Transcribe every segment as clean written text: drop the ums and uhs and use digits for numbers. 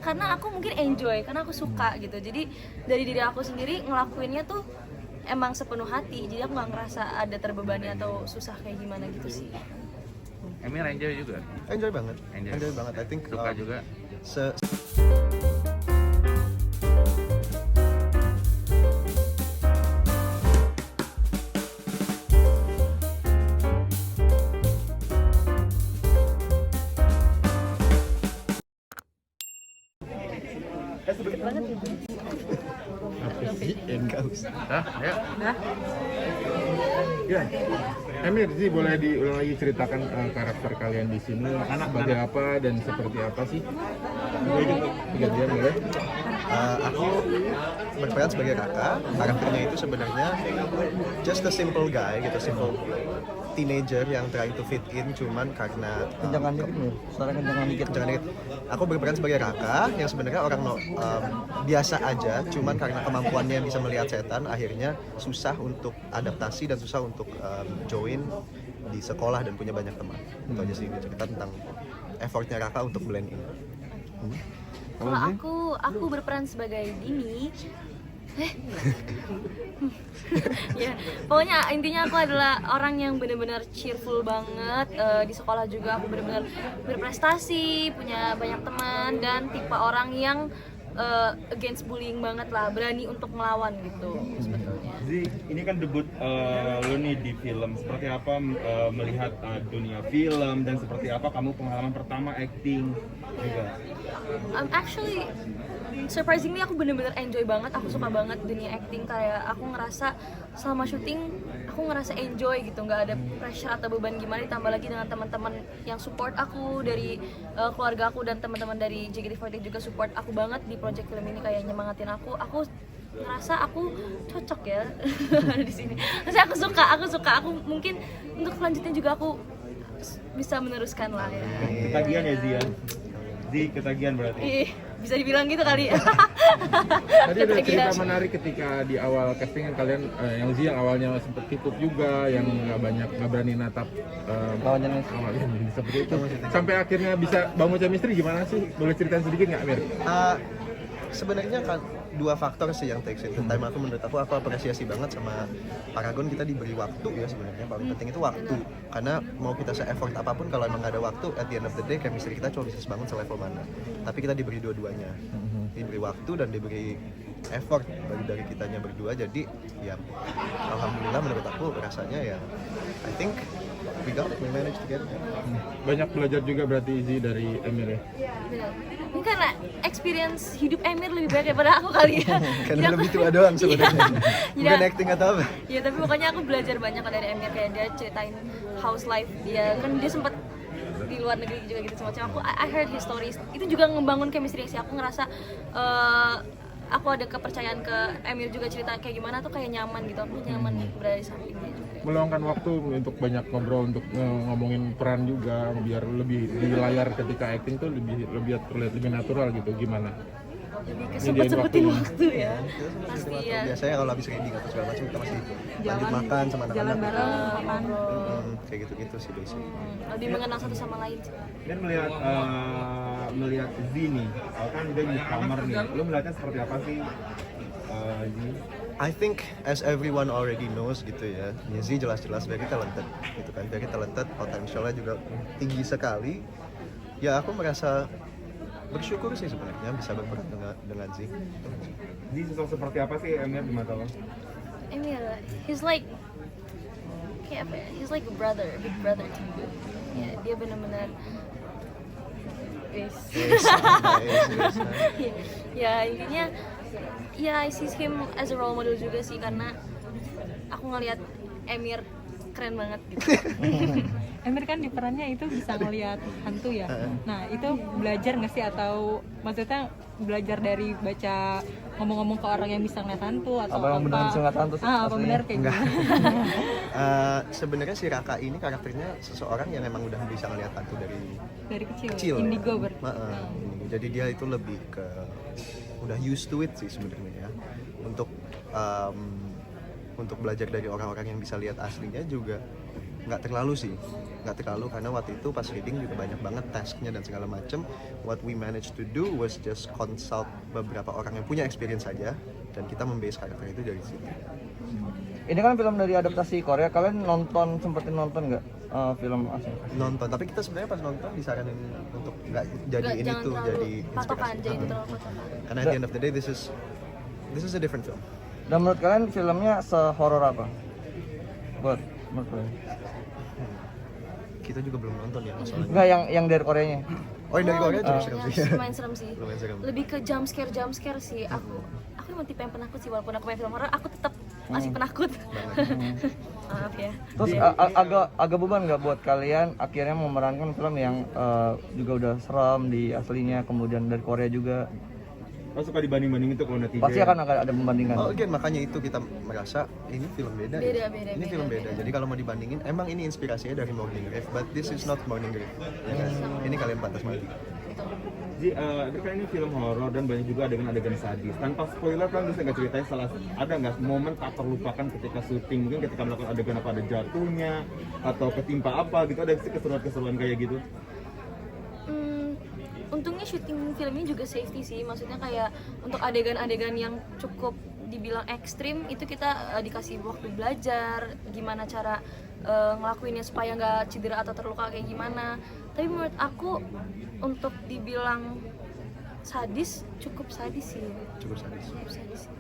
Karena aku mungkin enjoy, karena aku suka gitu. Jadi dari diri aku sendiri ngelakuinnya tuh emang sepenuh hati. Jadi aku nggak ngerasa ada terbebani atau susah kayak gimana gitu sih. Emir enjoy juga. Enjoy banget. Enjoy. Enjoy banget. I think Suka juga. Hah? Ayo. Ya, Emir, sih boleh diulang lagi ceritakan karakter kalian di sini, sebagai apa dan seperti apa sih? Gantian boleh? Aku berperan sebagai kakak. Karakternya itu sebenarnya just a simple guy gitu, simple teenager yang trying to fit in, cuman karena Kenjangan dikit nih, suara kenjangan dikit. jangan dikit. Aku berperan sebagai kakak yang sebenarnya orang biasa aja, cuman karena kemampuannya bisa melihat setan, akhirnya susah untuk adaptasi dan susah untuk join di sekolah dan punya banyak teman. Itu aja sih cerita tentang effortnya kakak untuk blend in. Kalau aku berperan sebagai Dini. Ya, pokoknya intinya aku adalah orang yang benar-benar cheerful banget. Di sekolah juga aku benar-benar berprestasi, punya banyak teman, dan tipe orang yang against bullying banget lah, berani untuk melawan gitu sebetulnya. Jadi ini kan debut lo nih di film. Seperti apa melihat dunia film dan seperti apa kamu pengalaman pertama acting juga? Actually, surprisingly aku bener-bener enjoy banget. Aku suka banget dunia acting. Kayak aku ngerasa selama syuting aku ngerasa enjoy gitu, nggak ada pressure atau beban gimana. Ditambah lagi dengan teman-teman yang support aku dari keluarga aku, dan teman-teman dari JKT48 juga support aku banget di project film ini, kayak nyemangatin aku. Aku ngerasa aku cocok ya ada di sini. Maksudnya aku suka. Aku mungkin untuk selanjutnya juga aku bisa meneruskan lah ya. Ketagihan ya Zia? Zi, ketagihan berarti? Ih, bisa dibilang gitu kali. Tadi ada cerita menarik ketika di awal casting kalian, yang Zi yang awalnya sempat tutup juga, yang nggak berani natap Lawannya nih. awalnya seperti itu. Sampai akhirnya bisa bangun chemistry, gimana sih? Boleh ceritain sedikit nggak, Mir? Sebenarnya kan dua faktor sih yang takes into time. Menurut aku apresiasi banget sama Paragon, kita diberi waktu ya sebenarnya. Paling penting itu waktu, karena mau kita se-effort apapun kalau emang gak ada waktu, at the end of the day chemistry kita cuma bisa sebangun selevel mana. Tapi kita diberi dua-duanya, diberi waktu dan diberi effort dari kitanya berdua. Jadi ya alhamdulillah menurut aku rasanya ya I think we managed to get it. Banyak belajar juga berarti Izzy dari Emir ya? Benar. Ini karena experience hidup Emir lebih banyak daripada aku kali ya. Karena lebih tua doang sebenarnya. Bukan Iya. acting atau apa. Ya tapi pokoknya aku belajar banyak dari Emir, kayak dia ceritain house life dia, kan dia sempat di luar negeri juga gitu semacam. I heard his stories. Itu juga ngebangun chemistry sih. Aku ngerasa aku ada kepercayaan ke Emir juga, cerita kayak gimana tuh kayak nyaman gitu. Aku nyaman berada di samping dia juga. Meluangkan waktu untuk banyak ngobrol, untuk ngomongin peran juga, biar lebih di layar ketika acting tuh lebih terlihat lebih natural gitu. Gimana? Lebih kesempet-sempetin waktu ya. Pasti Pasti ya. Biasanya kalau habis reading atau segala macam kita masih lanjut makan sama anak-anak. Jalan bareng, makan. Kayak gitu-gitu sih basic. Lebih mengenal satu sama lain sih. Dan melihat Zi nih, kan dia newcomer nih. Lo melihatnya seperti apa sih Zi? I think as everyone already knows gitu ya, Nizi jelas-jelas very talented gitu kan, very talented, potensialnya juga tinggi sekali. Ya aku merasa bersyukur sih sebenarnya bisa berperan dengan Zi. Zi sosok seperti apa sih Emir di mata lo? Emir, he's like kayak apa ya? He's like a brother, a big brother to me. Ya, dia benar-benar Yes, ya intinya ya I see him as a role model juga sih, karena aku ngelihat Emir keren banget gitu. Emir kan di perannya itu bisa ngelihat hantu ya. Nah itu belajar nggak sih, atau maksudnya belajar dari baca ngomong-ngomong ke orang yang bisa ngeliat hantu atau Apa yang benar bisa ngeliat hantu sih? Apa benar kayak gitu? Sebenarnya si Raka ini karakternya seseorang yang emang udah bisa ngelihat hantu Dari kecil. kecil. Indigo berarti. Jadi dia itu lebih ke udah used to it sih sebenarnya ya. Untuk belajar dari orang-orang yang bisa lihat aslinya juga nggak terlalu sih, nggak terlalu, karena waktu itu pas reading juga banyak banget tasknya dan segala macem. What we managed to do was just consult beberapa orang yang punya experience saja, dan kita membase karakter itu dari situ. Ini kan film dari adaptasi Korea. Kalian sempetin nonton nggak film asing? Nonton, tapi kita sebenarnya pas nonton disaranin untuk nggak jadi Nggak, ini jangan tuh terlalu jadi patokan, inspirasi. jadi terlalu patokan. Karena at the end of the day this is a different film. Dan menurut kalian filmnya sehoror apa? Menurut kalian? Kita juga belum nonton ya masalahnya. Enggak, yang dari Koreanya. Oh, yang dari Korea juga ya, serem sih. lumayan serem sih. Lumayan serem. Lebih ke jump scare sih. Aku emang tipe yang penakut sih, walaupun aku main film horor, aku tetap masih penakut. Maaf ya. Terus agak beban nggak buat kalian akhirnya memerankan film yang juga udah seram di aslinya, kemudian dari Korea juga? Oh, suka dibanding-banding itu kalau netizen. Pasti akan ada pembandingan. Oh, again, makanya itu kita merasa ini film beda. Beda, ya. beda, Ini beda, film beda. beda. Jadi kalau mau dibandingin, emang ini inspirasinya dari Morning Grave, but this is not Morning Grave. Ya kan? Ini kalian pantas mati. Ji, kan ini film horor dan banyak juga adegan-adegan sadis. Tanpa spoiler kan bisa nggak ceritain ada nggak momen tak terlupakan ketika syuting, mungkin ketika melakukan adegan apa ada jatuhnya atau ketimpa apa gitu, ada sih keseruan-keseruan kayak gitu? Untungnya syuting filmnya juga safety sih, maksudnya kayak untuk adegan-adegan yang cukup dibilang ekstrim itu kita dikasih waktu belajar gimana cara ngelakuinnya supaya nggak cedera atau terluka kayak gimana. Tapi menurut aku untuk dibilang sadis, cukup sadis sih. Cukup sadis. Cukup sadis sih.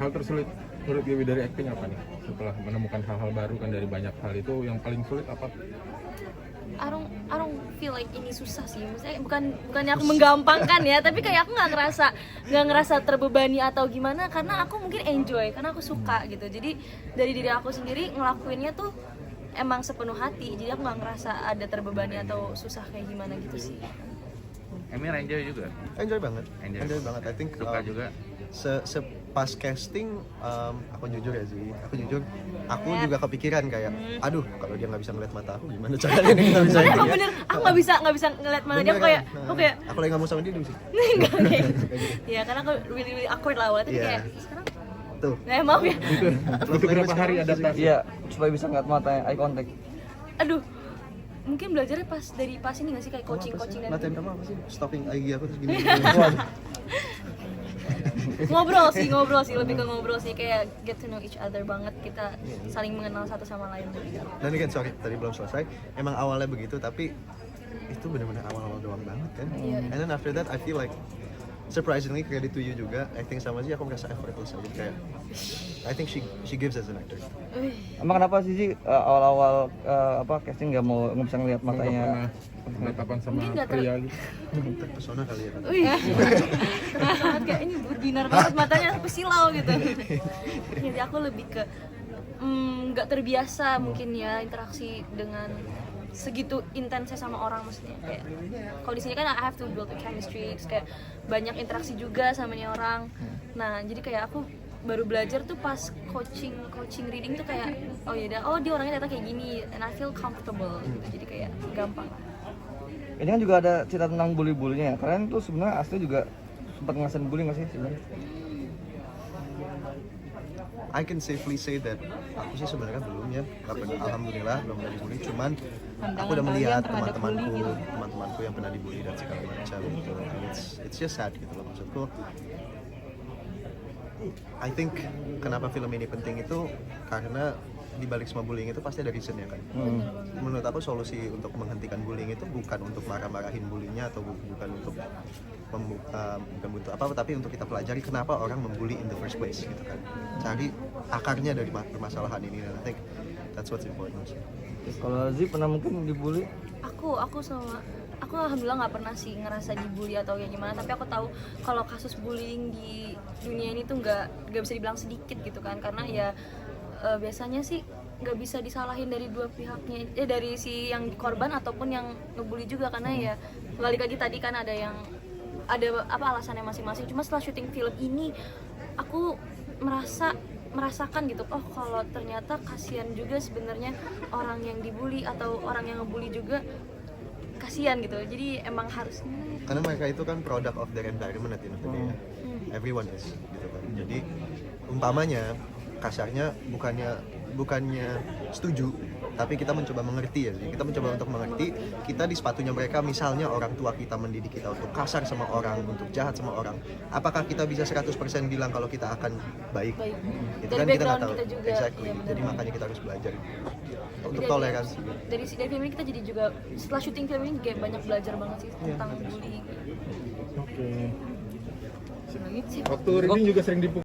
Hal tersulit menurut Gaby dari acting apa nih? Setelah menemukan hal-hal baru kan dari banyak hal itu, yang paling sulit apa? I don't feel like ini susah sih. Maksudnya bukannya aku menggampangkan ya, tapi kayak aku nggak ngerasa terbebani atau gimana, karena aku mungkin enjoy, karena aku suka gitu. Jadi dari diri aku sendiri ngelakuinnya tuh emang sepenuh hati. Jadi aku nggak ngerasa ada terbebani atau susah kayak gimana gitu sih. Emir enjoy juga. Enjoy banget. Enjoy. Enjoy banget. I think Suka juga. Pas casting, aku jujur ya sih, aku juga kepikiran kayak, aduh kalau dia nggak bisa ngeliat mata aku gimana caranya nih nggak bisa Karena ini emang ya? bener, aku nggak bisa ngeliat mana dia. Bener Aku kayak aku lagi ngomong sama dia dulu sih. enggak kayak. Ya karena aku really awkward lah awalnya, tapi Iya. kayak sekarang Tuh. maaf ya. Butuh berapa hari adaptasi? Iya, supaya bisa ngeliat matanya, eye contact. Aduh, mungkin belajarnya pas ini nggak sih, kayak coaching dan Latihan kamu apa sih? Stopping IG aku terus gini. ngobrol sih, lebih ke ngobrol sih, kayak get to know each other banget, kita saling mengenal satu sama lain. Dan again, sorry tadi belum selesai. Emang awalnya begitu, tapi itu benar-benar awal-awal doang banget kan. Iya. And then after that I feel like surprisingly credit to you juga, acting sama sih aku merasa effortless aja kayak I think she gives as an actor. Emang kenapa sih awal-awal casting nggak bisa ngeliat Nggak matanya? pernah penetapan sama Mungkin nggak pria gitu. Terpesona kali ya kan. Wih, sangat kayak ini berbinar banget matanya, aku silau gitu. Jadi aku lebih ke nggak terbiasa mungkin ya interaksi dengan segitu intensnya sama orang, maksudnya kayak kalau di sini kan I have to build a chemistry, terus kayak banyak interaksi juga sama nih orang. Nah jadi kayak aku baru belajar tuh pas coaching reading tuh kayak dia orangnya ternyata kayak gini, and I feel comfortable gitu, jadi kayak gampang. Ini kan juga ada cerita tentang bully-bullynya ya. Kalian tuh sebenarnya asli juga sempat ngerasain bully nggak sih sebenarnya? I can safely say that aku sih sebenarnya belum ya, alhamdulillah belum pernah dibully, cuman aku udah melihat terhadap bully gitu. teman-temanku yang pernah dibully dan segala macam gitu. And it's just sad gitu loh, maksudku. I think kenapa film ini penting itu karena di balik semua bullying itu pasti ada reason ya kan. Menurut aku solusi untuk menghentikan bullying itu bukan untuk marah-marahin bullyingnya atau bukan untuk apa, tapi untuk kita pelajari kenapa orang membuli in the first place gitu kan. Cari akarnya dari permasalahan ini, dan I think that's what's important. Kalau Zi pernah mungkin dibully? Aku alhamdulillah nggak pernah sih ngerasa dibully atau kayak gimana, tapi aku tahu kalau kasus bullying di dunia ini tuh nggak bisa dibilang sedikit gitu kan, karena ya biasanya sih nggak bisa disalahin dari dua pihaknya, dari si yang korban ataupun yang ngebully juga, karena ya balik lagi tadi kan ada alasannya masing-masing. Cuma setelah syuting film ini aku merasakan gitu, kalau ternyata kasihan juga sebenarnya orang yang dibully atau orang yang ngebully juga kasihan gitu. Jadi emang harus, Karena mereka itu kan product of their environment at the end of the day ya. Everyone is gitu kan. Jadi umpamanya kasarnya bukannya setuju, tapi kita mencoba mengerti ya sih. Kita mencoba untuk mengerti, kita di sepatunya mereka, misalnya orang tua kita mendidik kita untuk kasar sama orang, untuk jahat sama orang, apakah kita bisa 100% bilang kalau kita akan baik? Itu Dari kan kita nggak background tahu. kita juga, Exactly. iya, benar. Jadi makanya kita harus belajar untuk Dari- toleransi. Dari film ini kita jadi juga setelah syuting film ini kayak banyak belajar banget sih tentang bullying. Oke. Lagi. Waktu reading juga sering dipukul